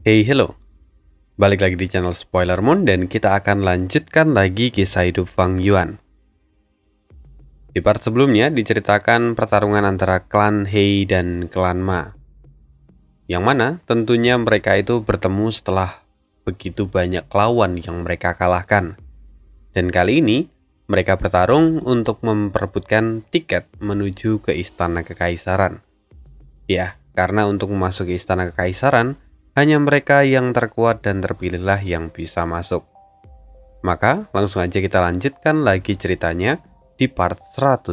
Hey, hello. Balik lagi di channel Spoiler Moon dan kita akan lanjutkan lagi kisah hidup Fang Yuan. Di part sebelumnya diceritakan pertarungan antara klan He dan klan Ma. Yang mana tentunya mereka itu bertemu setelah begitu banyak lawan yang mereka kalahkan. Dan kali ini mereka bertarung untuk memperebutkan tiket menuju ke Istana Kekaisaran. Ya, karena untuk memasuki Istana Kekaisaran, hanya mereka yang terkuat dan terpilihlah yang bisa masuk. Maka langsung aja kita lanjutkan lagi ceritanya di part 111.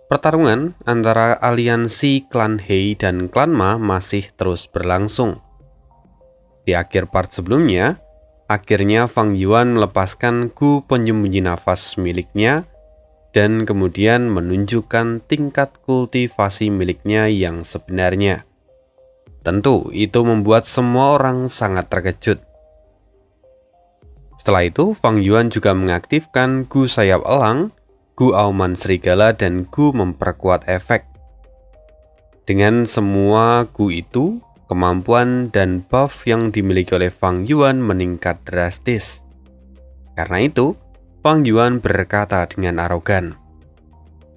Pertarungan antara aliansi klan He dan klan Ma masih terus berlangsung. Di akhir part sebelumnya, akhirnya Fang Yuan melepaskan Gu penyembunyi nafas miliknya dan kemudian menunjukkan tingkat kultivasi miliknya yang sebenarnya. Tentu, itu membuat semua orang sangat terkejut. Setelah itu, Fang Yuan juga mengaktifkan Gu sayap elang, Gu auman serigala, dan Gu memperkuat efek. Dengan semua Gu itu, kemampuan dan buff yang dimiliki oleh Fang Yuan meningkat drastis. Karena itu, Fang Yuan berkata dengan arogan,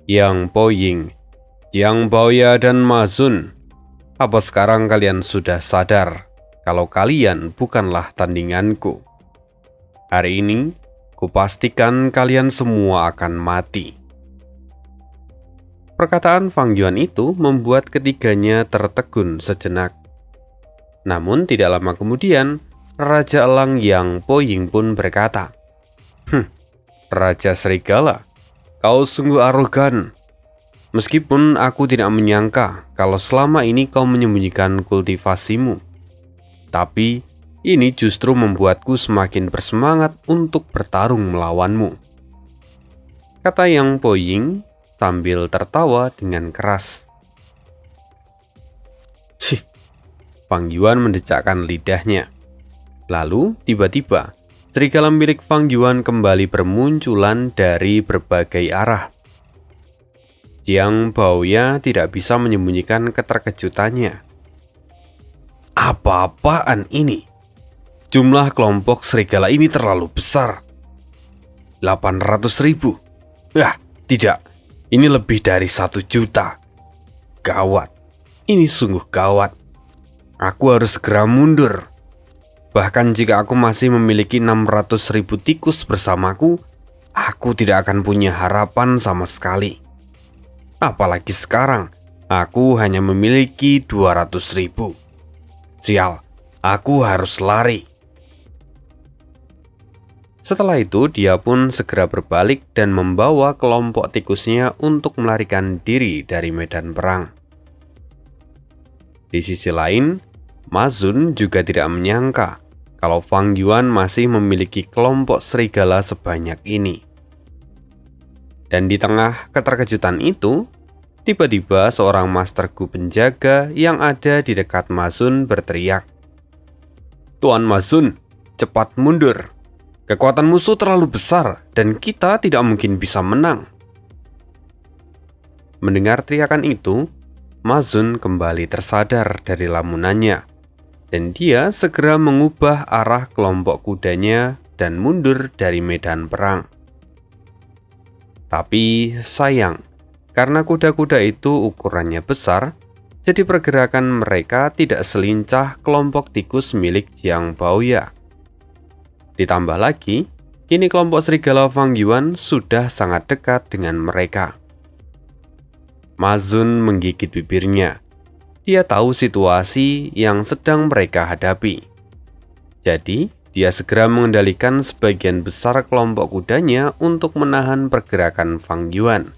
"Yang Po Ying, Yang Baoya dan Ma Zun, apa sekarang kalian sudah sadar kalau kalian bukanlah tandinganku? Hari ini, kupastikan kalian semua akan mati." Perkataan Fang Yuan itu membuat ketiganya tertegun sejenak. Namun tidak lama kemudian, Raja Elang Yang Po Ying pun berkata, Raja Serigala, kau sungguh arogan. Meskipun aku tidak menyangka kalau selama ini kau menyembunyikan kultivasimu. Tapi, ini justru membuatku semakin bersemangat untuk bertarung melawanmu. Kata Yang Po Ying sambil tertawa dengan keras. Sih, Fang Yuan mendecakkan lidahnya. Lalu, tiba-tiba, serigala milik Fang Yuan kembali bermunculan dari berbagai arah. Jiang Baoya tidak bisa menyembunyikan keterkejutannya. Apa-apaan ini? Jumlah kelompok serigala ini terlalu besar. 800.000. Tidak. Ini lebih dari 1 juta. Gawat. Ini sungguh gawat. Aku harus segera mundur. Bahkan jika aku masih memiliki 600.000 tikus bersamaku, aku tidak akan punya harapan sama sekali. Apalagi sekarang, aku hanya memiliki 200.000. Sial, aku harus lari. Setelah itu, dia pun segera berbalik dan membawa kelompok tikusnya untuk melarikan diri dari medan perang. Di sisi lain, Ma Zun juga tidak menyangka kalau Fang Yuan masih memiliki kelompok serigala sebanyak ini. Dan di tengah keterkejutan itu, tiba-tiba seorang Master Gu penjaga yang ada di dekat Ma Zun berteriak, "Tuan Ma Zun, cepat mundur. Kekuatan musuh terlalu besar dan kita tidak mungkin bisa menang." Mendengar teriakan itu, Ma Zun kembali tersadar dari lamunannya, dan dia segera mengubah arah kelompok kudanya dan mundur dari medan perang. Tapi sayang, karena kuda-kuda itu ukurannya besar, jadi pergerakan mereka tidak selincah kelompok tikus milik Jiang Baoya. Ditambah lagi, kini kelompok serigala Fang Yuan sudah sangat dekat dengan mereka. Ma Zun menggigit bibirnya. Dia tahu situasi yang sedang mereka hadapi. Jadi, dia segera mengendalikan sebagian besar kelompok kudanya untuk menahan pergerakan Fang Yuan.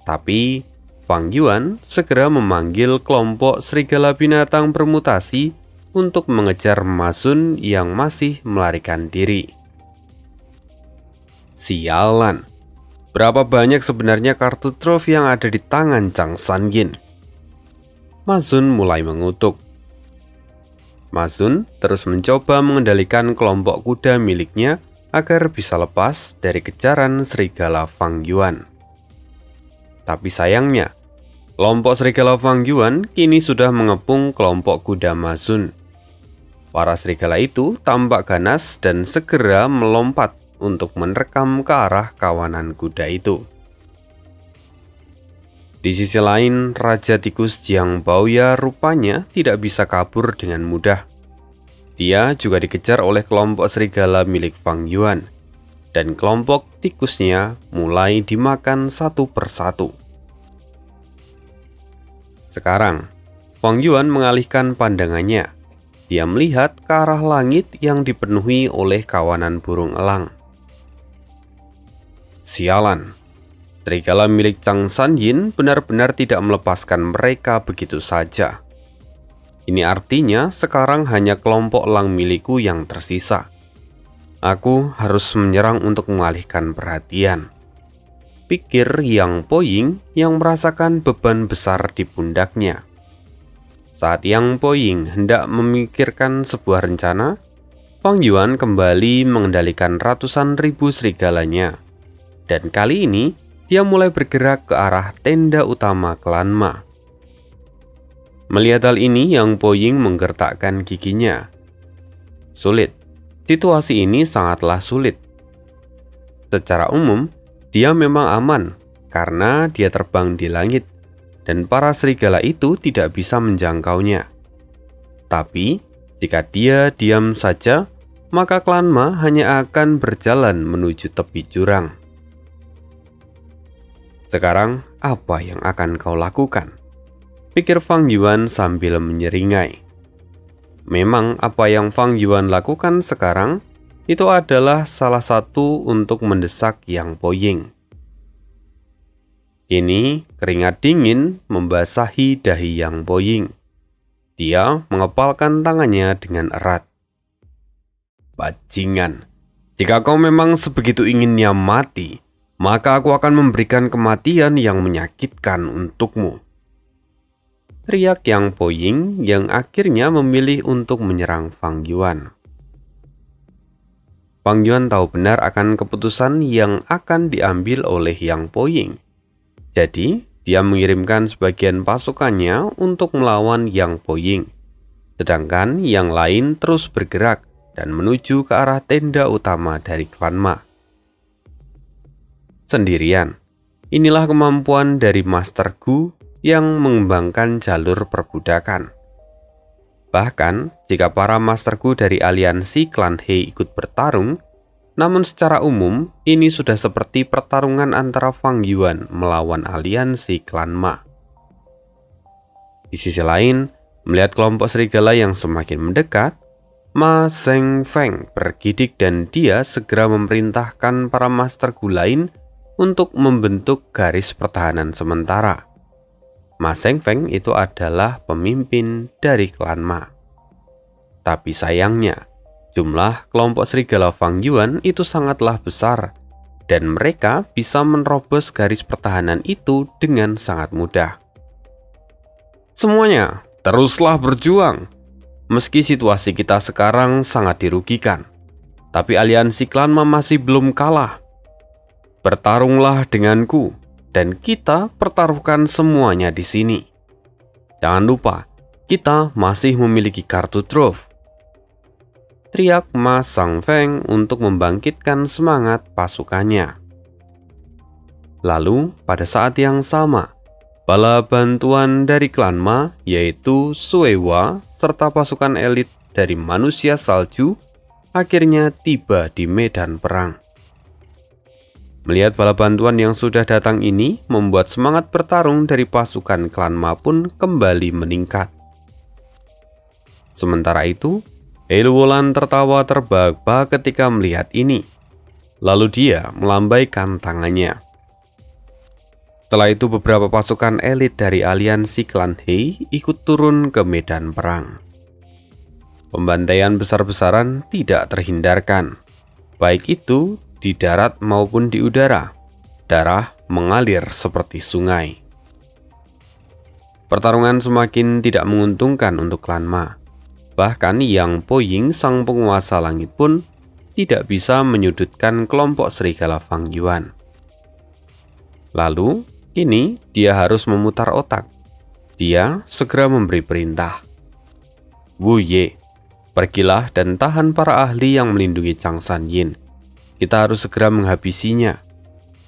Tapi, Fang Yuan segera memanggil kelompok serigala binatang bermutasi untuk mengejar Ma Zun yang masih melarikan diri. Sialan, berapa banyak sebenarnya kartu trofi yang ada di tangan Chang Sanyin? Ma Zun mulai mengutuk. Ma Zun terus mencoba mengendalikan kelompok kuda miliknya agar bisa lepas dari kejaran serigala Fang Yuan. Tapi sayangnya, Kelompok serigala Fang Yuan kini sudah mengepung kelompok kuda Ma Xun. Para serigala itu tampak ganas dan segera melompat untuk menerkam ke arah kawanan kuda itu. Di sisi lain, Raja Tikus Jiang Baoya rupanya tidak bisa kabur dengan mudah. Dia juga dikejar oleh kelompok serigala milik Fang Yuan, dan kelompok tikusnya mulai dimakan satu persatu. Sekarang, Fang Yuan mengalihkan pandangannya. Dia melihat ke arah langit yang dipenuhi oleh kawanan burung elang. Sialan, serigala milik Chang Sanyin benar-benar tidak melepaskan mereka begitu saja. Ini artinya sekarang hanya kelompok elang milikku yang tersisa. Aku harus menyerang untuk mengalihkan perhatian, pikir Yang Poying yang merasakan beban besar di pundaknya. Saat Yang Poying hendak memikirkan sebuah rencana, Fang Yuan kembali mengendalikan ratusan ribu serigalanya. Dan kali ini, dia mulai bergerak ke arah tenda utama klan Ma. Melihat hal ini, Yang Poying menggertakkan giginya. Sulit. Situasi ini sangatlah sulit. Secara umum, dia memang aman karena dia terbang di langit dan para serigala itu tidak bisa menjangkaunya. Tapi, jika dia diam saja, maka klan Ma hanya akan berjalan menuju tepi jurang. Sekarang, apa yang akan kau lakukan? Pikir Fang Yuan sambil menyeringai. Memang apa yang Fang Yuan lakukan sekarang itu adalah salah satu untuk mendesak Yang Poying. Kini keringat dingin membasahi dahi Yang Poying. Dia mengepalkan tangannya dengan erat. Bajingan, jika kau memang sebegitu inginnya mati, maka aku akan memberikan kematian yang menyakitkan untukmu. Teriak Yang Poying yang akhirnya memilih untuk menyerang Fang Yuan. Fang Yuan tahu benar akan keputusan yang akan diambil oleh Yang Poying. Jadi, dia mengirimkan sebagian pasukannya untuk melawan Yang Poying. Sedangkan yang lain terus bergerak dan menuju ke arah tenda utama dari klan Ma. Sendirian, inilah kemampuan dari Master Gu yang mengembangkan jalur perbudakan. Bahkan, jika para Master Gu dari aliansi klan He ikut bertarung, namun secara umum, ini sudah seperti pertarungan antara Fang Yuan melawan aliansi klan Ma. Di sisi lain, melihat kelompok serigala yang semakin mendekat, Ma Zhengfeng bergidik dan dia segera memerintahkan para Master Gu lain untuk membentuk garis pertahanan sementara. Ma Zhengfeng itu adalah pemimpin dari klan Ma. Tapi sayangnya, jumlah kelompok serigala Fang Yuan itu sangatlah besar, dan mereka bisa menerobos garis pertahanan itu dengan sangat mudah. Semuanya, teruslah berjuang. Meski situasi kita sekarang sangat dirugikan, tapi aliansi klan Ma masih belum kalah. Bertarunglah denganku, dan kita pertaruhkan semuanya di sini. Jangan lupa, kita masih memiliki kartu truf. Teriak Ma Zhengfeng untuk membangkitkan semangat pasukannya. Lalu, pada saat yang sama, bala bantuan dari klan Ma, yaitu Suewa, serta pasukan elit dari manusia salju, akhirnya tiba di medan perang. Melihat bala bantuan yang sudah datang ini membuat semangat bertarung dari pasukan klan Ma pun kembali meningkat. Sementara itu, Heilwolan tertawa terbahak-bahak ketika melihat ini. Lalu dia melambaikan tangannya. Setelah itu beberapa pasukan elit dari aliansi klan He ikut turun ke medan perang. Pembantaian besar-besaran tidak terhindarkan, baik itu di darat maupun di udara. Darah mengalir seperti sungai. Pertarungan semakin tidak menguntungkan untuk klan Ma. Bahkan Yang Poying, sang penguasa langit pun tidak bisa menyudutkan kelompok serigala Fang Yuan. Lalu, Kini dia harus memutar otak. Dia segera memberi perintah. Wu Ye, pergilah dan tahan para ahli yang melindungi Chang San Yin. Kita harus segera menghabisinya.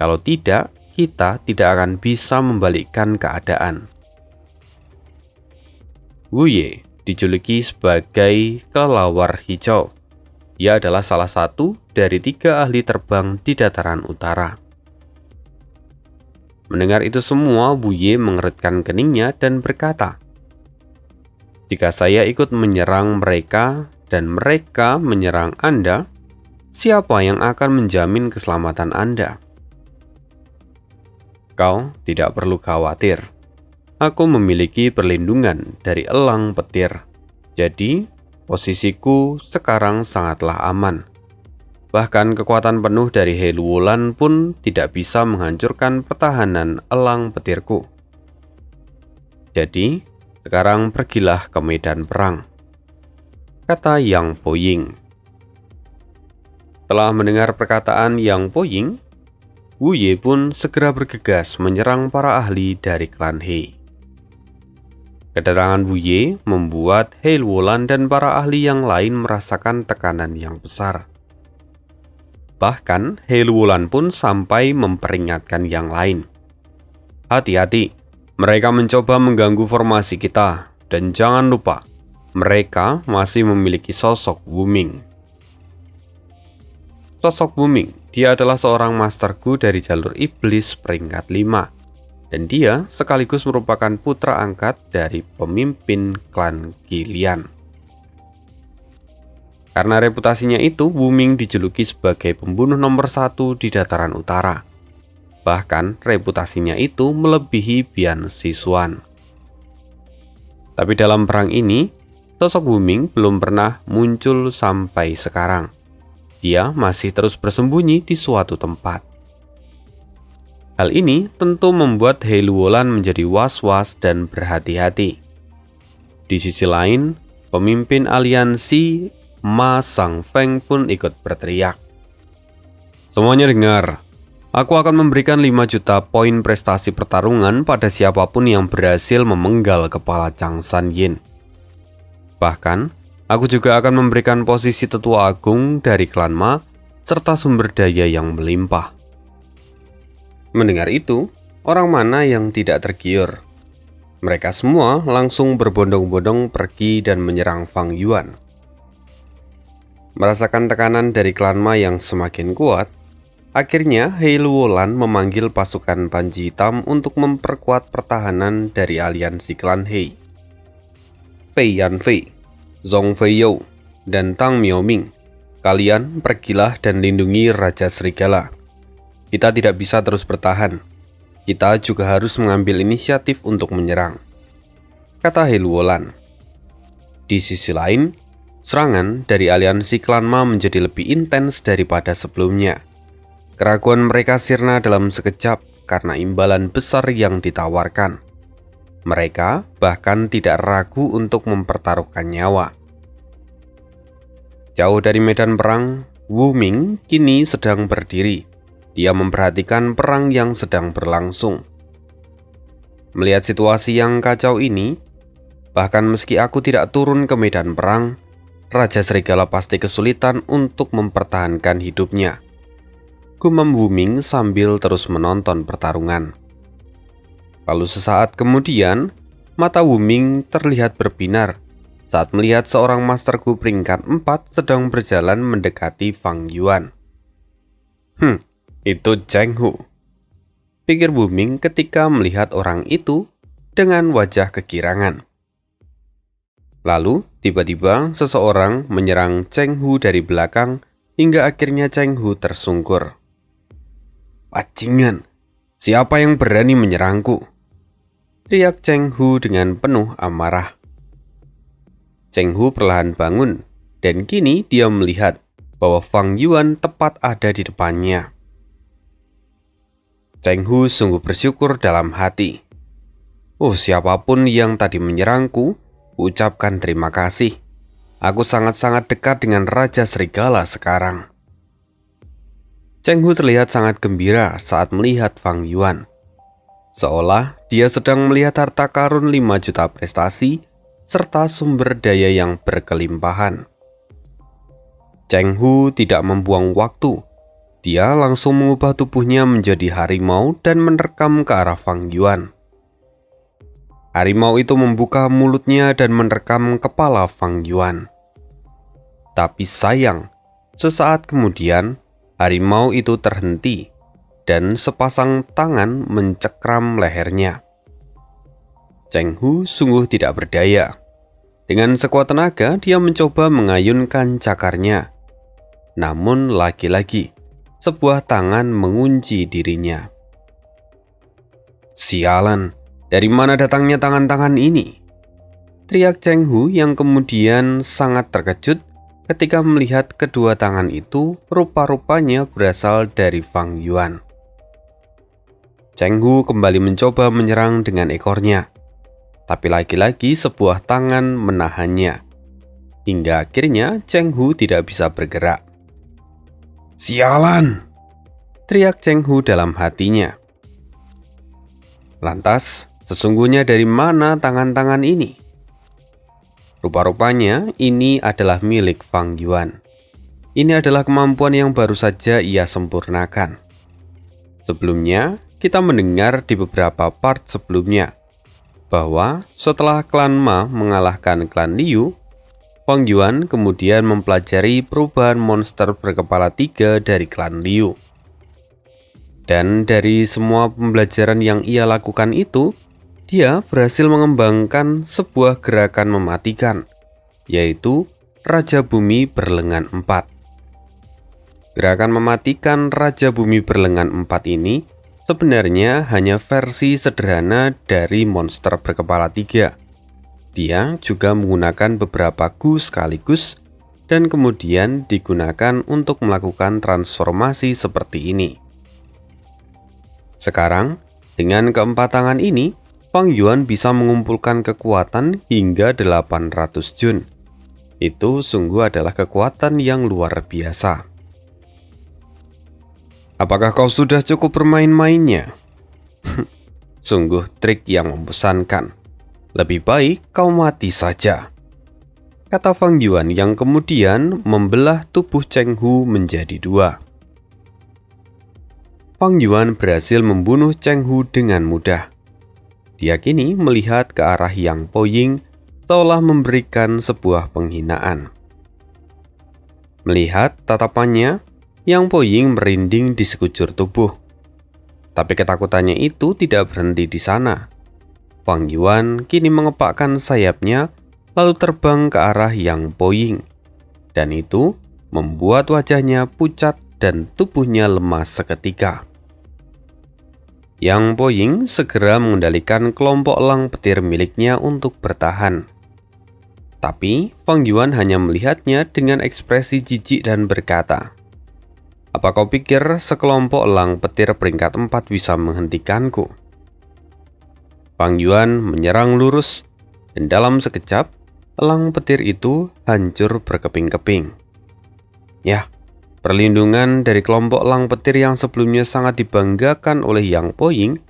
Kalau tidak, kita tidak akan bisa membalikkan keadaan. Wu Ye dijuluki sebagai kelelawar hijau. Ia adalah salah satu dari 3 ahli terbang di dataran utara. Mendengar itu semua, Wu Ye mengerutkan keningnya dan berkata, "Jika saya ikut menyerang mereka dan mereka menyerang Anda, siapa yang akan menjamin keselamatan Anda?" "Kau tidak perlu khawatir. Aku memiliki perlindungan dari elang petir. Jadi, posisiku sekarang sangatlah aman. Bahkan kekuatan penuh dari He Luolan pun tidak bisa menghancurkan pertahanan elang petirku. Jadi, sekarang pergilah ke medan perang," kata Yang Poying. Setelah mendengar perkataan Yang Poying, Wu Ye pun segera bergegas menyerang para ahli dari klan He. Kedatangan Wu Ye membuat He Luolan dan para ahli yang lain merasakan tekanan yang besar. Bahkan He Luolan pun sampai memperingatkan yang lain. "Hati-hati, mereka mencoba mengganggu formasi kita, dan jangan lupa, mereka masih memiliki sosok Wu Ming." Sosok Wu Ming, dia adalah seorang Master Gu dari jalur iblis peringkat 5, dan dia sekaligus merupakan putra angkat dari pemimpin klan Qilian. Karena reputasinya itu, Wu Ming dijuluki sebagai pembunuh nomor 1 di dataran utara. Bahkan reputasinya itu melebihi Bian Sisuan. Tapi dalam perang ini, sosok Wu Ming belum pernah muncul sampai sekarang. Dia masih terus bersembunyi di suatu tempat. Hal ini tentu membuat He Luolan menjadi was-was dan berhati-hati. Di sisi lain, pemimpin aliansi Ma Sang Feng pun ikut berteriak, "Semuanya dengar, aku akan memberikan 5 juta poin prestasi pertarungan pada siapapun yang berhasil memenggal kepala Chang San Yin. Bahkan, aku juga akan memberikan posisi tetua agung dari klan Ma serta sumber daya yang melimpah." Mendengar itu, orang mana yang tidak tergiur? Mereka semua langsung berbondong-bondong pergi dan menyerang Fang Yuan. Merasakan tekanan dari klan Ma yang semakin kuat, akhirnya He Luolan memanggil pasukan Panji Hitam untuk memperkuat pertahanan dari aliansi klan He. Fei Yanfei, Zhong Feiyou, dan Tang Miaoming, kalian pergilah dan lindungi Raja Serigala. Kita tidak bisa terus bertahan. Kita juga harus mengambil inisiatif untuk menyerang, kata He Luolan. Di sisi lain, serangan dari aliansi klan Ma menjadi lebih intens daripada sebelumnya. Keraguan mereka sirna dalam sekejap karena imbalan besar yang ditawarkan. Mereka bahkan tidak ragu untuk mempertaruhkan nyawa. Jauh dari medan perang, Wu Ming kini sedang berdiri. Dia memperhatikan perang yang sedang berlangsung. Melihat situasi yang kacau ini, bahkan meski aku tidak turun ke medan perang, Raja Serigala pasti kesulitan untuk mempertahankan hidupnya, gumam Wu Ming sambil terus menonton pertarungan. Lalu sesaat kemudian, mata Wu Ming terlihat berbinar saat melihat seorang Master Gu peringkat 4 sedang berjalan mendekati Fang Yuan. Itu Cheng Hu, pikir Wu Ming ketika melihat orang itu dengan wajah kegirangan. Lalu, tiba-tiba seseorang menyerang Cheng Hu dari belakang hingga akhirnya Cheng Hu tersungkur. "Bajingan, siapa yang berani menyerangku?" teriak Cheng Hu dengan penuh amarah. Cheng Hu perlahan bangun, dan kini dia melihat bahwa Fang Yuan tepat ada di depannya. Cheng Hu sungguh bersyukur dalam hati. Siapapun yang tadi menyerangku, ucapkan terima kasih. Aku sangat-sangat dekat dengan Raja Serigala sekarang. Cheng Hu terlihat sangat gembira saat melihat Fang Yuan. seolah dia sedang melihat harta karun 5 juta prestasi serta sumber daya yang berkelimpahan. Cheng Hu tidak membuang waktu. Dia langsung mengubah tubuhnya menjadi harimau dan menerkam ke arah Fang Yuan. Harimau itu membuka mulutnya dan menerkam kepala Fang Yuan. Tapi sayang, sesaat kemudian harimau itu terhenti dan sepasang tangan mencekram lehernya. Cheng Hu sungguh tidak berdaya. Dengan sekuat tenaga dia mencoba mengayunkan cakarnya. Namun lagi-lagi sebuah tangan mengunci dirinya. Sialan, dari mana datangnya tangan-tangan ini? Teriak Cheng Hu yang kemudian sangat terkejut ketika melihat kedua tangan itu rupa-rupanya berasal dari Fang Yuan. Cheng Hu kembali mencoba menyerang dengan ekornya, tapi lagi-lagi sebuah tangan menahannya. Hingga akhirnya Cheng Hu tidak bisa bergerak. Sialan! Teriak Cheng Hu dalam hatinya. Lantas, sesungguhnya dari mana tangan-tangan ini? Rupa-rupanya ini adalah milik Fang Yuan. Ini adalah kemampuan yang baru saja ia sempurnakan. Sebelumnya, kita mendengar di beberapa part sebelumnya bahwa setelah klan Ma mengalahkan klan Liu, Fang Yuan kemudian mempelajari perubahan monster berkepala 3 dari klan Liu. Dan dari semua pembelajaran yang ia lakukan itu, dia berhasil mengembangkan sebuah gerakan mematikan, yaitu Raja Bumi Berlengan 4. Gerakan mematikan Raja Bumi Berlengan 4 ini sebenarnya hanya versi sederhana dari monster berkepala 3. Dia juga menggunakan beberapa gu sekaligus dan kemudian digunakan untuk melakukan transformasi seperti ini. Sekarang, dengan keempat tangan ini, Fang Yuan bisa mengumpulkan kekuatan hingga 800 jun. Itu sungguh adalah kekuatan yang luar biasa. Apakah kau sudah cukup bermain-mainnya? Sungguh trik yang membosankan. Lebih baik kau mati saja, kata Fang Yuan yang kemudian membelah tubuh Cheng Hu menjadi 2. Fang Yuan berhasil membunuh Cheng Hu dengan mudah. Dia kini melihat ke arah Yang Po Ying seolah memberikan sebuah penghinaan. Melihat tatapannya, Yang Po Ying merinding di sekujur tubuh. Tapi ketakutannya itu tidak berhenti di sana. Fang Yuan kini mengepakkan sayapnya lalu terbang ke arah Yang Po Ying. Dan itu membuat wajahnya pucat dan tubuhnya lemas seketika. Yang Po Ying segera mengendalikan kelompok elang petir miliknya untuk bertahan. Tapi Fang Yuan hanya melihatnya dengan ekspresi jijik dan berkata, "Apa kau pikir sekelompok elang petir peringkat 4 bisa menghentikanku?" Fang Yuan menyerang lurus, dan dalam sekejap, elang petir itu hancur berkeping-keping. Ya, perlindungan dari kelompok elang petir yang sebelumnya sangat dibanggakan oleh Yang Po Ying,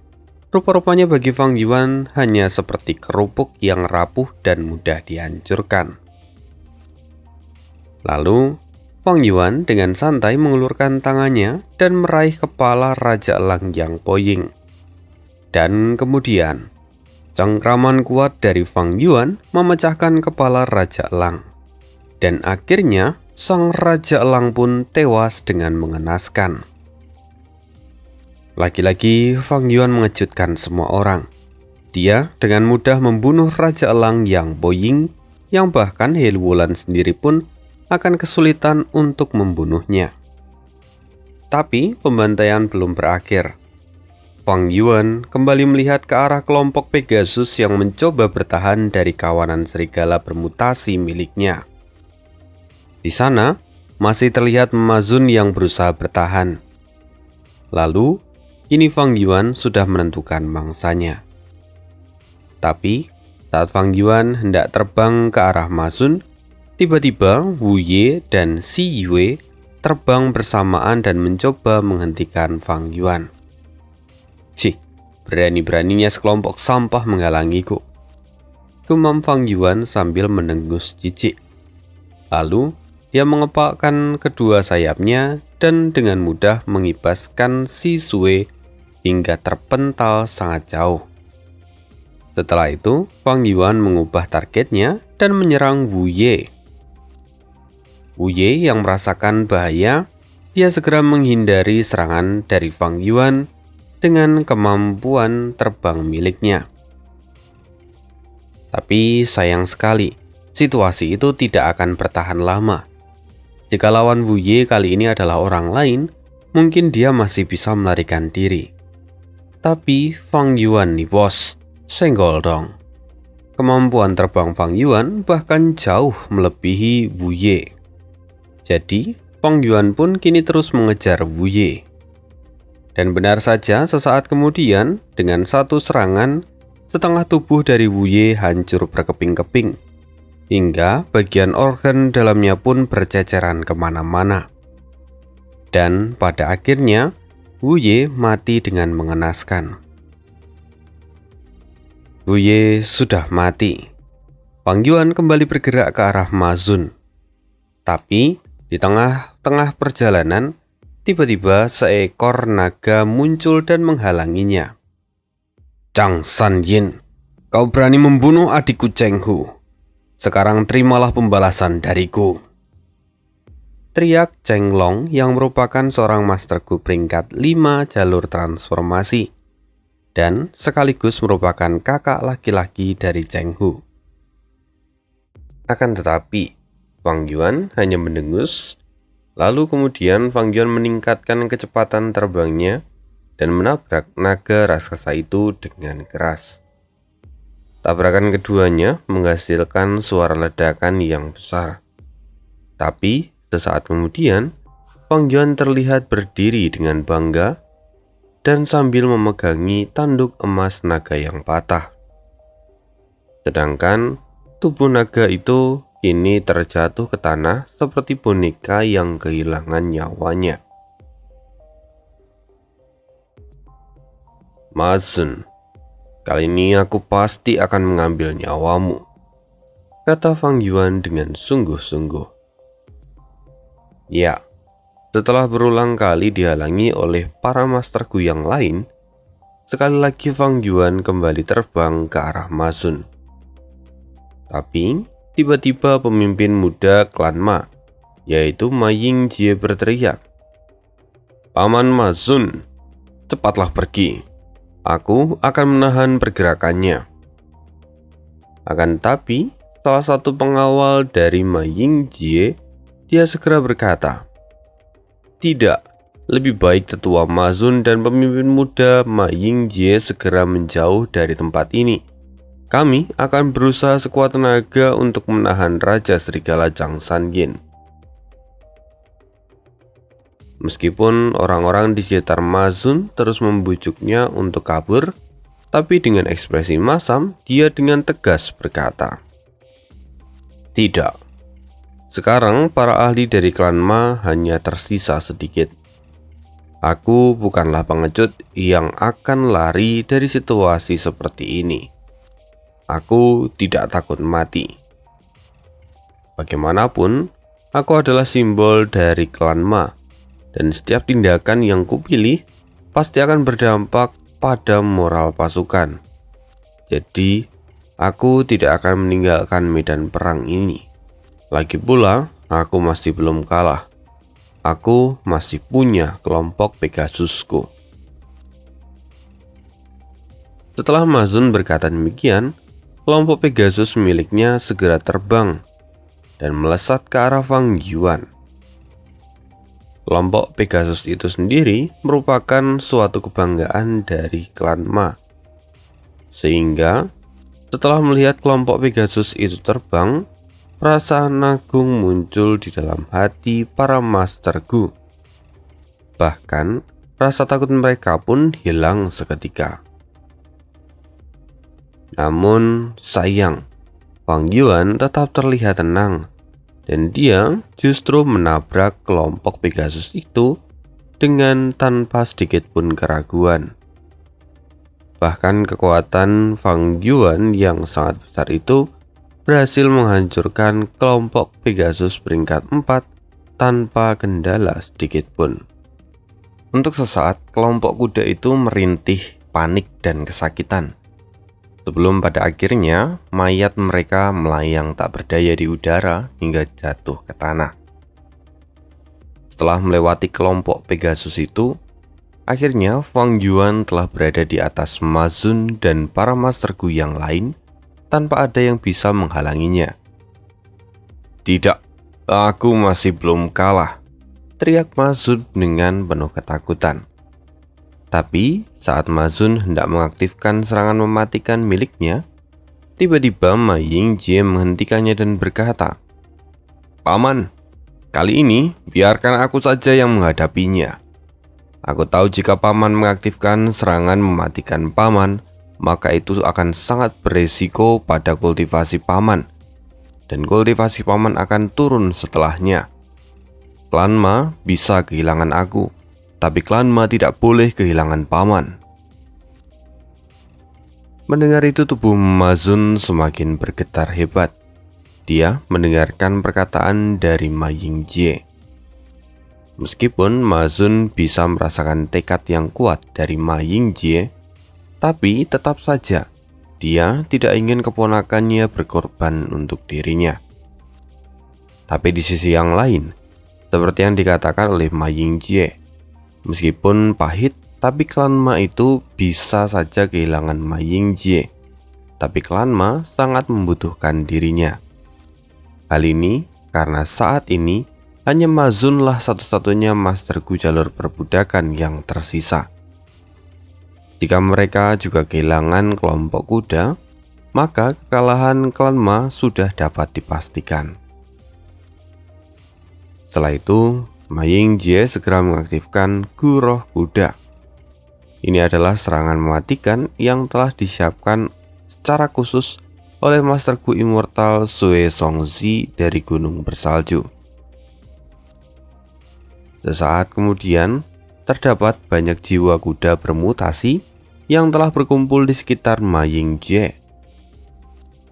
rupa-rupanya bagi Fang Yuan hanya seperti kerupuk yang rapuh dan mudah dihancurkan. Lalu, Fang Yuan dengan santai mengulurkan tangannya dan meraih kepala Raja Elang Yang Po Ying. Dan kemudian, cengkraman kuat dari Fang Yuan memecahkan kepala Raja Elang. Dan akhirnya, sang Raja Elang pun tewas dengan mengenaskan. Lagi-lagi, Fang Yuan mengejutkan semua orang. Dia dengan mudah membunuh Raja Elang Yang Po Ying, yang bahkan He Luolan sendiri pun akan kesulitan untuk membunuhnya. Tapi pembantaian belum berakhir. Fang Yuan kembali melihat ke arah kelompok Pegasus yang mencoba bertahan dari kawanan serigala bermutasi miliknya. Di sana, masih terlihat Ma Zun yang berusaha bertahan. Lalu, kini Fang Yuan sudah menentukan mangsanya. Tapi, saat Fang Yuan hendak terbang ke arah Ma Zun, tiba-tiba Wu Ye dan Si Yue terbang bersamaan dan mencoba menghentikan Fang Yuan. Cih, Berani-beraninya sekelompok sampah menghalangiku, gumam Fang Yuan sambil menengus jijik. Lalu, dia mengepakkan kedua sayapnya dan dengan mudah mengibaskan si Sue hingga terpental sangat jauh. Setelah itu, Fang Yuan mengubah targetnya dan menyerang Wu Ye. Wu Ye yang merasakan bahaya, dia segera menghindari serangan dari Fang Yuan dengan kemampuan terbang miliknya. Tapi sayang sekali, situasi itu tidak akan bertahan lama. Jika lawan Wu Ye kali ini adalah orang lain, mungkin dia masih bisa melarikan diri. Tapi Fang Yuan nih bos, senggol dong. Kemampuan terbang Fang Yuan bahkan jauh melebihi Wu Ye. Jadi, Fang Yuan pun kini terus mengejar Wu Ye. Dan benar saja sesaat kemudian, dengan satu serangan, setengah tubuh dari Wu Ye hancur berkeping-keping, hingga bagian organ dalamnya pun berceceran kemana-mana. Dan pada akhirnya, Wu Ye mati dengan mengenaskan. Wu Ye sudah mati. Fang Yuan kembali bergerak ke arah Ma Xun. Tapi di tengah-tengah perjalanan, tiba-tiba seekor naga muncul dan menghalanginya. Zhang Sanyin, kau berani membunuh adikku Cheng Hu. Sekarang terimalah pembalasan dariku. Teriak Cheng Long yang merupakan seorang Master Gu peringkat 5 jalur transformasi dan sekaligus merupakan kakak laki-laki dari Cheng Hu. Akan tetapi, Fang Yuan hanya mendengus, lalu kemudian Fang Yuan meningkatkan kecepatan terbangnya dan menabrak naga raksasa itu dengan keras. Tabrakan keduanya menghasilkan suara ledakan yang besar. Tapi sesaat kemudian, Fang Yuan terlihat berdiri dengan bangga dan sambil memegangi tanduk emas naga yang patah. Sedangkan tubuh naga itu kini terjatuh ke tanah seperti boneka yang kehilangan nyawanya. Ma Xun, kali ini aku pasti akan mengambil nyawamu, kata Fang Yuan dengan sungguh-sungguh. Ya, setelah berulang kali dihalangi oleh para Master Gu yang lain, sekali lagi Fang Yuan kembali terbang ke arah Ma Xun. Tapi, tiba-tiba pemimpin muda klan Ma, yaitu Ma Yingjie berteriak, "Paman Ma Xun, cepatlah pergi. Aku akan menahan pergerakannya." Akan tetapi, salah satu pengawal dari Ma Yingjie, dia segera berkata, "Tidak, lebih baik tetua Ma Xun dan pemimpin muda Ma Yingjie segera menjauh dari tempat ini. Kami akan berusaha sekuat tenaga untuk menahan Raja Serigala Zhang Sanyin." Meskipun orang-orang di sekitar Ma Xun terus membujuknya untuk kabur, tapi dengan ekspresi masam, dia dengan tegas berkata, "Tidak. Sekarang para ahli dari klan Ma hanya tersisa sedikit. Aku bukanlah pengecut yang akan lari dari situasi seperti ini. Aku tidak takut mati. Bagaimanapun, aku adalah simbol dari klan Ma, dan setiap tindakan yang kupilih pasti akan berdampak pada moral pasukan. Jadi, aku tidak akan meninggalkan medan perang ini. Lagi pula, aku masih belum kalah. Aku masih punya kelompok Pegasusku." Setelah Ma Xun berkata demikian, kelompok Pegasus miliknya segera terbang dan melesat ke arah Fang Yuan. Kelompok Pegasus itu sendiri merupakan suatu kebanggaan dari klan Ma. Sehingga, setelah melihat kelompok Pegasus itu terbang, perasaan agung muncul di dalam hati para Master Gu. Bahkan, rasa takut mereka pun hilang seketika. Namun, sayang, Fang Yuan tetap terlihat tenang, dan dia justru menabrak kelompok Pegasus itu dengan tanpa sedikit pun keraguan. Bahkan kekuatan Fang Yuan yang sangat besar itu berhasil menghancurkan kelompok Pegasus peringkat 4 tanpa kendala sedikit pun. Untuk sesaat, kelompok kuda itu merintih, panik, dan kesakitan. Sebelum pada akhirnya, mayat mereka melayang tak berdaya di udara hingga jatuh ke tanah. Setelah melewati kelompok Pegasus itu, akhirnya Fang Yuan telah berada di atas Ma Xun dan para Master Gu yang lain tanpa ada yang bisa menghalanginya. "Tidak, aku masih belum kalah," teriak Ma Xun dengan penuh ketakutan. Tapi saat Ma Xun hendak mengaktifkan serangan mematikan miliknya, tiba-tiba Ma Yingjie menghentikannya dan berkata, "Paman, kali ini biarkan aku saja yang menghadapinya. Aku tahu jika paman mengaktifkan serangan mematikan paman, maka itu akan sangat beresiko pada kultivasi paman, dan kultivasi paman akan turun setelahnya. Klan Ma bisa kehilangan aku, tapi klan Ma tidak boleh kehilangan paman." Mendengar itu tubuh Ma Xun semakin bergetar hebat. Dia mendengarkan perkataan dari Ma Yingjie. Meskipun Ma Xun bisa merasakan tekad yang kuat dari Ma Yingjie, tapi tetap saja dia tidak ingin keponakannya berkorban untuk dirinya. Tapi di sisi yang lain, seperti yang dikatakan oleh Ma Yingjie, meskipun pahit, tapi klan Ma itu bisa saja kehilangan Ma Yingjie. Tapi klan Ma sangat membutuhkan dirinya. Hal ini karena saat ini hanya Ma Xun lah satu-satunya Master Gu jalur perbudakan yang tersisa. Jika mereka juga kehilangan kelompok kuda, maka kekalahan klan Ma sudah dapat dipastikan. Setelah itu, Ma Yingjie segera mengaktifkan Gu Roh Kuda. Ini adalah serangan mematikan yang telah disiapkan secara khusus oleh Master Gu Immortal Sui Songzi dari Gunung Bersalju. Sesaat kemudian, terdapat banyak jiwa kuda bermutasi yang telah berkumpul di sekitar Ma Yingjie.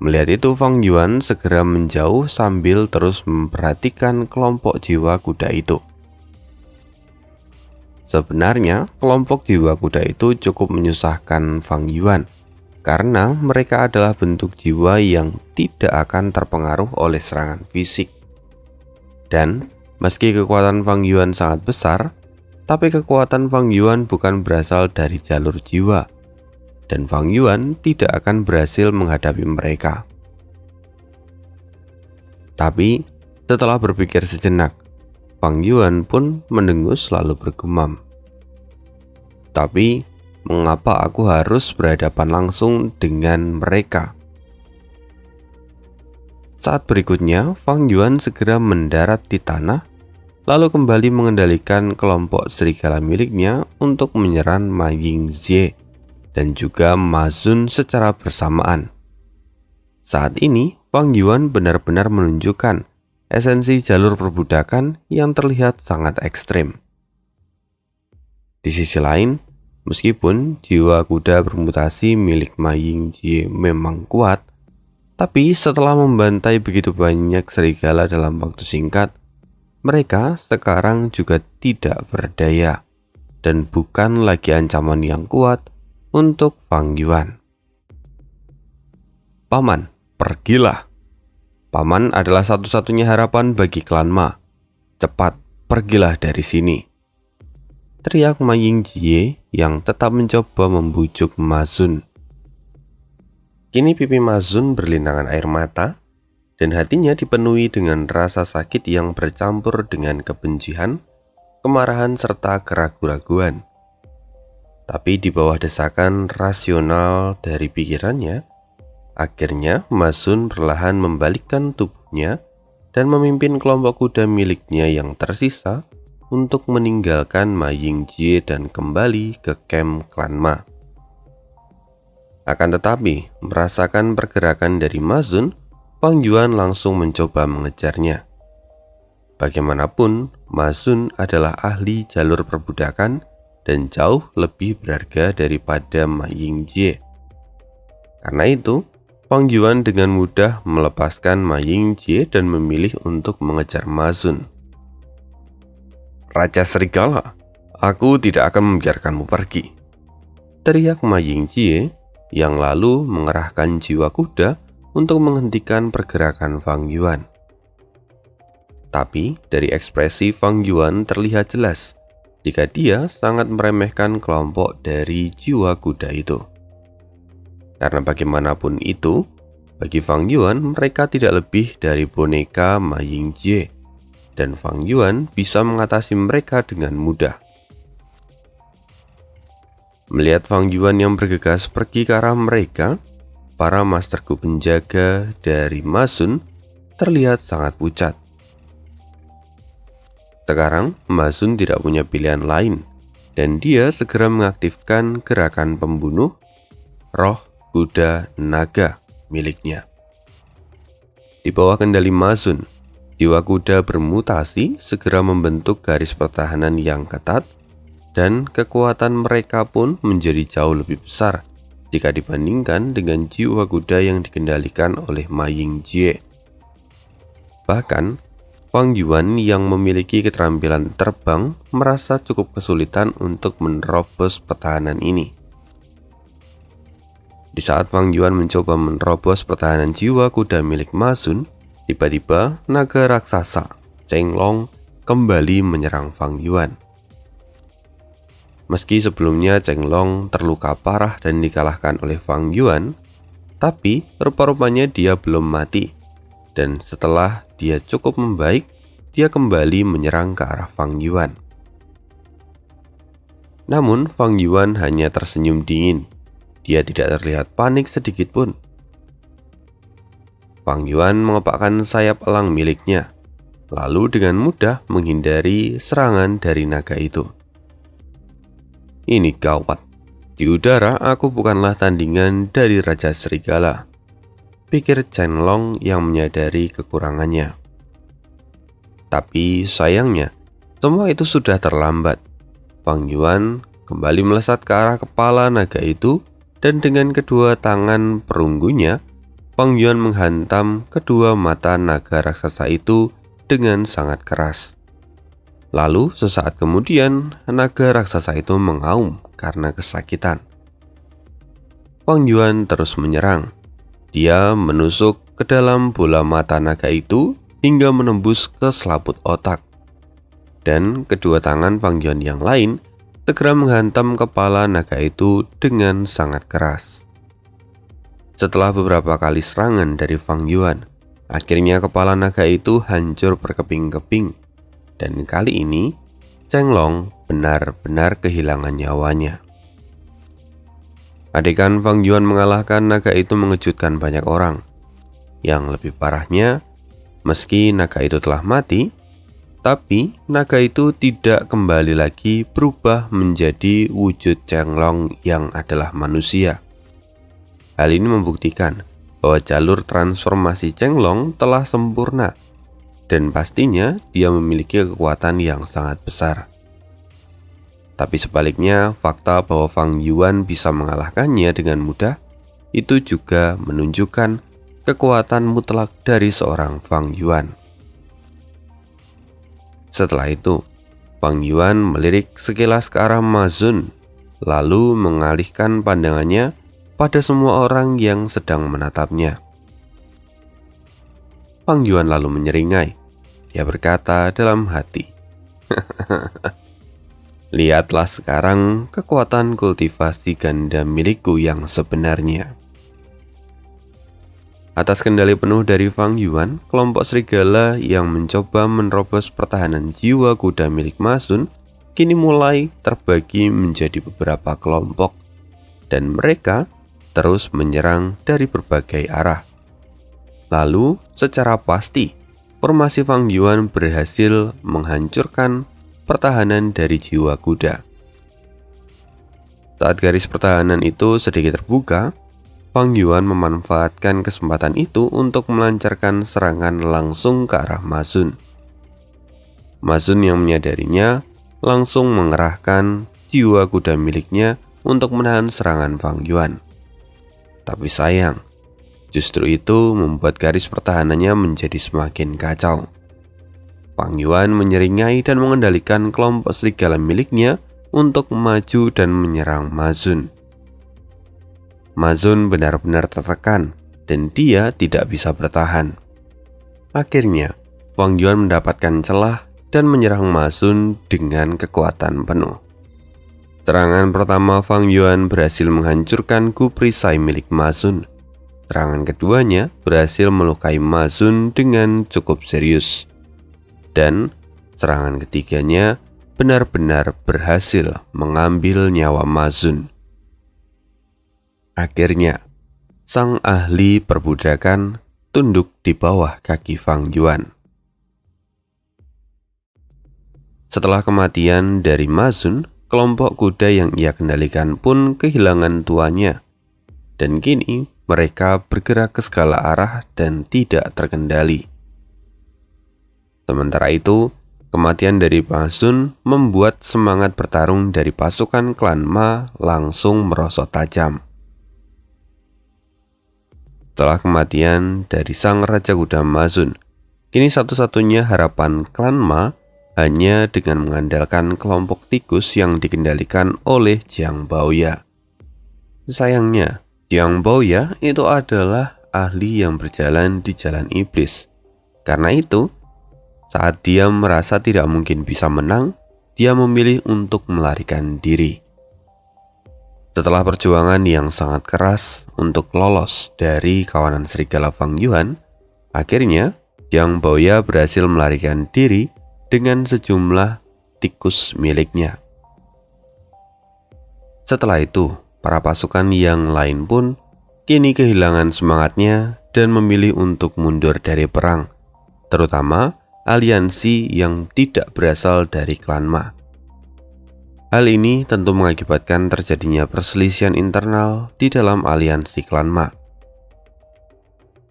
Melihat itu, Fang Yuan segera menjauh sambil terus memperhatikan kelompok jiwa kuda itu. Sebenarnya, kelompok jiwa kuda itu cukup menyusahkan Fang Yuan karena mereka adalah bentuk jiwa yang tidak akan terpengaruh oleh serangan fisik. Dan meski kekuatan Fang Yuan sangat besar, tapi kekuatan Fang Yuan bukan berasal dari jalur jiwa, dan Fang Yuan tidak akan berhasil menghadapi mereka. Tapi setelah berpikir sejenak, Fang Yuan pun mendengus lalu bergumam, "Tapi mengapa aku harus berhadapan langsung dengan mereka?" Saat berikutnya, Fang Yuan segera mendarat di tanah, lalu kembali mengendalikan kelompok serigala miliknya untuk menyerang Ma Yingjie dan juga Ma Xun secara bersamaan. Saat ini, Fang Yuan benar-benar menunjukkan esensi jalur perbudakan yang terlihat sangat ekstrim. Di sisi lain, meskipun jiwa kuda bermutasi milik Ma Yingjie memang kuat, tapi setelah membantai begitu banyak serigala dalam waktu singkat, mereka sekarang juga tidak berdaya dan bukan lagi ancaman yang kuat untuk Fang Yuan. "Paman, pergilah. Paman adalah satu-satunya harapan bagi klan Ma. Cepat, pergilah dari sini," teriak Ma Yingjie yang tetap mencoba membujuk Ma Xun. Kini pipi Ma Xun berlinangan air mata dan hatinya dipenuhi dengan rasa sakit yang bercampur dengan kebencian, kemarahan, serta keraguan-raguan. Tapi di bawah desakan rasional dari pikirannya, akhirnya Ma Xun perlahan membalikkan tubuhnya dan memimpin kelompok kuda miliknya yang tersisa untuk meninggalkan Ma Yingjie dan kembali ke kamp klan Ma. Akan tetapi, merasakan pergerakan dari Ma Xun, Fang Yuan langsung mencoba mengejarnya. Bagaimanapun, Ma Xun adalah ahli jalur perbudakan dan jauh lebih berharga daripada Ma Yingjie. Karena itu, Fang Yuan dengan mudah melepaskan Ma Yingjie dan memilih untuk mengejar Ma Zun. "Raja Serigala, aku tidak akan membiarkanmu pergi," teriak Ma Yingjie yang lalu mengerahkan jiwa kuda untuk menghentikan pergerakan Fang Yuan. Tapi dari ekspresi Fang Yuan terlihat jelas jika dia sangat meremehkan kelompok dari jiwa kuda itu. Karena bagaimanapun itu, bagi Fang Yuan mereka tidak lebih dari boneka Ma Yingjie, dan Fang Yuan bisa mengatasi mereka dengan mudah. Melihat Fang Yuan yang bergegas pergi ke arah mereka, para masterku penjaga dari Ma Zun terlihat sangat pucat. Sekarang Ma Zun tidak punya pilihan lain, dan dia segera mengaktifkan gerakan pembunuh roh kuda naga miliknya. Di bawah kendali Ma Zun, jiwa kuda bermutasi segera membentuk garis pertahanan yang ketat, dan kekuatan mereka pun menjadi jauh lebih besar jika dibandingkan dengan jiwa kuda yang dikendalikan oleh Ma Yingjie. Bahkan, Fang Yuan yang memiliki keterampilan terbang merasa cukup kesulitan untuk menerobos pertahanan ini. Di saat Fang Yuan mencoba menerobos pertahanan jiwa kuda milik Ma Zun, tiba-tiba naga raksasa Cheng Long kembali menyerang Fang Yuan. Meski sebelumnya Cheng Long terluka parah dan dikalahkan oleh Fang Yuan, tapi rupa-rupanya dia belum mati, dan setelah dia cukup membaik, dia kembali menyerang ke arah Fang Yuan. Namun Fang Yuan hanya tersenyum dingin. Dia tidak terlihat panik sedikit pun. Fang Yuan mengepakkan sayap elang miliknya, lalu dengan mudah menghindari serangan dari naga itu. "Ini gawat. Di udara aku bukanlah tandingan dari Raja Serigala," pikir Chen Long yang menyadari kekurangannya. Tapi sayangnya, semua itu sudah terlambat. Fang Yuan kembali melesat ke arah kepala naga itu, dan dengan kedua tangan perunggunya, Fang Yuan menghantam kedua mata naga raksasa itu dengan sangat keras. Lalu sesaat kemudian, naga raksasa itu mengaum karena kesakitan. Fang Yuan terus menyerang. Dia menusuk ke dalam bola mata naga itu hingga menembus ke selaput otak. Dan kedua tangan Fang Yuan yang lain segera menghantam kepala naga itu dengan sangat keras. Setelah beberapa kali serangan dari Fang Yuan, akhirnya kepala naga itu hancur berkeping-keping, dan kali ini Cheng Long benar-benar kehilangan nyawanya. Adegan Fang Yuan mengalahkan naga itu mengejutkan banyak orang. Yang lebih parahnya, meski naga itu telah mati, tapi naga itu tidak kembali lagi berubah menjadi wujud Cheng Long yang adalah manusia. Hal ini membuktikan bahwa jalur transformasi Cheng Long telah sempurna, dan pastinya dia memiliki kekuatan yang sangat besar. Tapi sebaliknya, fakta bahwa Fang Yuan bisa mengalahkannya dengan mudah itu juga menunjukkan kekuatan mutlak dari seorang Fang Yuan. Setelah itu, Fang Yuan melirik sekilas ke arah Ma Zun, lalu mengalihkan pandangannya pada semua orang yang sedang menatapnya. Fang Yuan lalu menyeringai. Dia berkata dalam hati, "Lihatlah sekarang kekuatan kultivasi ganda milikku yang sebenarnya." Atas kendali penuh dari Fang Yuan, kelompok serigala yang mencoba menerobos pertahanan jiwa kuda milik Ma Zun kini mulai terbagi menjadi beberapa kelompok, dan mereka terus menyerang dari berbagai arah. Lalu, secara pasti, formasi Fang Yuan berhasil menghancurkan pertahanan dari jiwa kuda. Saat garis pertahanan itu sedikit terbuka, Fang Yuan memanfaatkan kesempatan itu untuk melancarkan serangan langsung ke arah Ma Zun. Ma Zun yang menyadarinya langsung mengerahkan jiwa kuda miliknya untuk menahan serangan Fang Yuan. Tapi sayang, justru itu membuat garis pertahanannya menjadi semakin kacau. Fang Yuan menyeringai dan mengendalikan kelompok serigala miliknya untuk maju dan menyerang Ma Xun. Ma Xun benar-benar tertekan dan dia tidak bisa bertahan. Akhirnya, Fang Yuan mendapatkan celah dan menyerang Ma Xun dengan kekuatan penuh. Serangan pertama Fang Yuan berhasil menghancurkan gu perisai milik Ma Xun. Serangan keduanya berhasil melukai Ma Xun dengan cukup serius. Dan serangan ketiganya benar-benar berhasil mengambil nyawa Ma Xun. Akhirnya, sang ahli perbudakan tunduk di bawah kaki Fang Yuan. Setelah kematian dari Ma Xun, kelompok kuda yang ia kendalikan pun kehilangan tuannya. Dan kini mereka bergerak ke segala arah dan tidak terkendali. Sementara itu, kematian dari Ma Xun membuat semangat bertarung dari pasukan klan Ma langsung merosot tajam. Setelah kematian dari sang Raja Kuda Ma Xun, kini satu-satunya harapan klan Ma hanya dengan mengandalkan kelompok tikus yang dikendalikan oleh Jiang Baoya. Sayangnya, Jiang Baoya itu adalah ahli yang berjalan di jalan iblis. Karena itu, saat dia merasa tidak mungkin bisa menang, dia memilih untuk melarikan diri. Setelah perjuangan yang sangat keras untuk lolos dari kawanan serigala Fang Yuan, akhirnya Jiang Baoya berhasil melarikan diri dengan sejumlah tikus miliknya. Setelah itu, para pasukan yang lain pun kini kehilangan semangatnya dan memilih untuk mundur dari perang, terutama aliansi yang tidak berasal dari klan Ma. Hal ini tentu mengakibatkan terjadinya perselisihan internal di dalam aliansi klan Ma.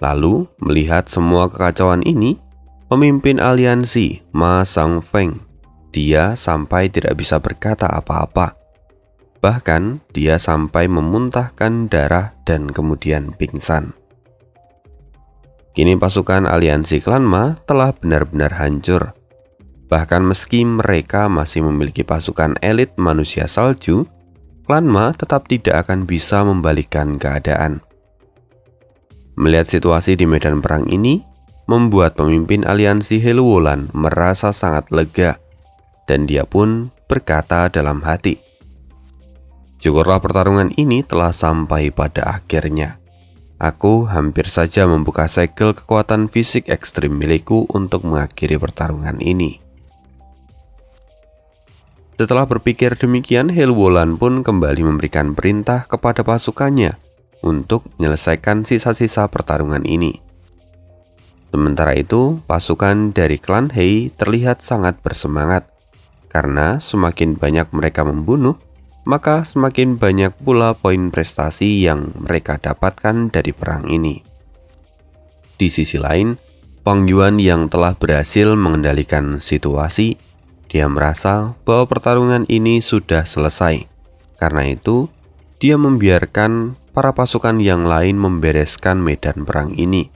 Lalu, melihat semua kekacauan ini, pemimpin aliansi Ma Sangfeng, dia sampai tidak bisa berkata apa-apa. Bahkan dia sampai memuntahkan darah dan kemudian pingsan. Kini pasukan aliansi klan Ma telah benar-benar hancur. Bahkan meski mereka masih memiliki pasukan elit manusia salju, klan Ma tetap tidak akan bisa membalikkan keadaan. Melihat situasi di medan perang ini, membuat pemimpin aliansi Heluolan merasa sangat lega, dan dia pun berkata dalam hati, "Syukurlah pertarungan ini telah sampai pada akhirnya. Aku hampir saja membuka segel kekuatan fisik ekstrim milikku untuk mengakhiri pertarungan ini." Setelah berpikir demikian, Heluolan pun kembali memberikan perintah kepada pasukannya untuk menyelesaikan sisa-sisa pertarungan ini. Sementara itu, pasukan dari klan Hei terlihat sangat bersemangat, karena semakin banyak mereka membunuh, maka semakin banyak pula poin prestasi yang mereka dapatkan dari perang ini. Di sisi lain, Fang Yuan yang telah berhasil mengendalikan situasi, dia merasa bahwa pertarungan ini sudah selesai. Karena itu, dia membiarkan para pasukan yang lain membereskan medan perang ini.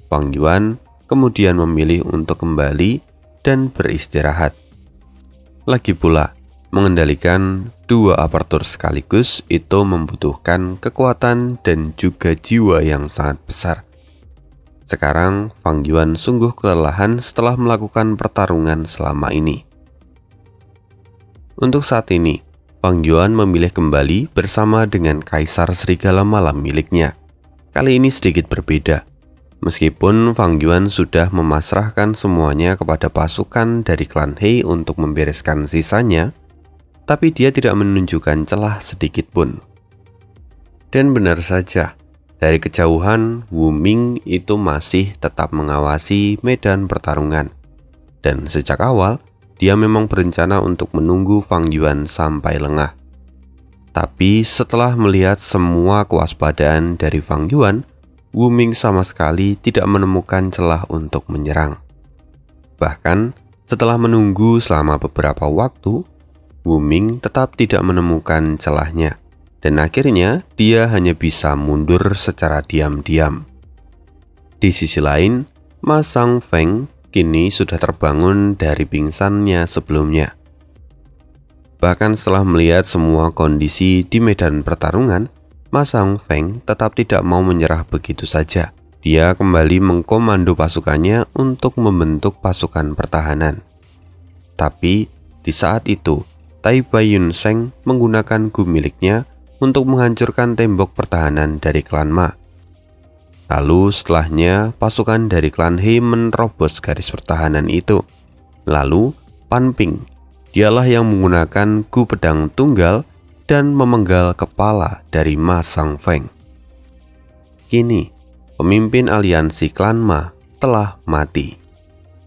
Fang Yuan kemudian memilih untuk kembali dan beristirahat. Lagi pula, mengendalikan dua apertur sekaligus itu membutuhkan kekuatan dan juga jiwa yang sangat besar. Sekarang, Fang Yuan sungguh kelelahan setelah melakukan pertarungan selama ini. Untuk saat ini, Fang Yuan memilih kembali bersama dengan Kaisar Serigala Malam miliknya. Kali ini sedikit berbeda. Meskipun Fang Yuan sudah memasrahkan semuanya kepada pasukan dari klan Hei untuk membereskan sisanya, tapi dia tidak menunjukkan celah sedikit pun. Dan benar saja, dari kejauhan Wu Ming itu masih tetap mengawasi medan pertarungan. Dan sejak awal, dia memang berencana untuk menunggu Fang Yuan sampai lengah. Tapi setelah melihat semua kewaspadaan dari Fang Yuan, Wu Ming sama sekali tidak menemukan celah untuk menyerang. Bahkan, setelah menunggu selama beberapa waktu, Wu Ming tetap tidak menemukan celahnya, dan akhirnya dia hanya bisa mundur secara diam-diam. Di sisi lain, Ma Shangfeng kini sudah terbangun dari pingsannya sebelumnya. Bahkan setelah melihat semua kondisi di medan pertarungan, Ma Shangfeng tetap tidak mau menyerah begitu saja. Dia kembali mengkomando pasukannya untuk membentuk pasukan pertahanan. Tapi di saat itu, Tai Bai Yun Sheng menggunakan gu miliknya untuk menghancurkan tembok pertahanan dari klan Ma. Lalu setelahnya, pasukan dari klan He menerobos garis pertahanan itu. Lalu, Pan Ping, dialah yang menggunakan gu pedang tunggal dan memenggal kepala dari Ma Shangfeng. Kini, pemimpin aliansi klan Ma telah mati.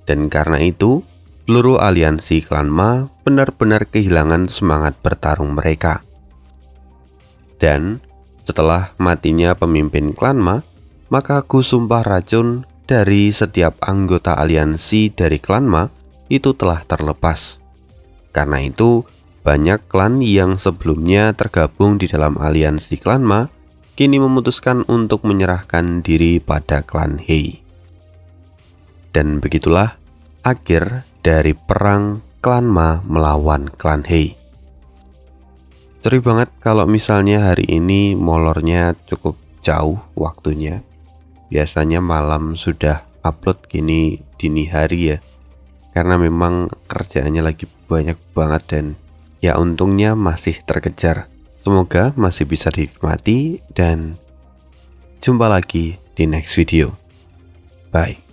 Dan karena itu, seluruh aliansi klan Ma benar-benar kehilangan semangat bertarung mereka. Dan setelah matinya pemimpin klan Ma, maka gu sumpah racun dari setiap anggota aliansi dari klan Ma itu telah terlepas. Karena itu, banyak klan yang sebelumnya tergabung di dalam aliansi klan Ma kini memutuskan untuk menyerahkan diri pada klan He. Dan begitulah akhir dari perang klan Ma melawan klan He. Sorry banget kalau misalnya hari ini molornya cukup jauh waktunya. Biasanya malam sudah upload, kini dini hari ya. Karena memang kerjaannya lagi banyak banget dan ya untungnya masih terkejar. Semoga masih bisa dinikmati dan jumpa lagi di next video. Bye.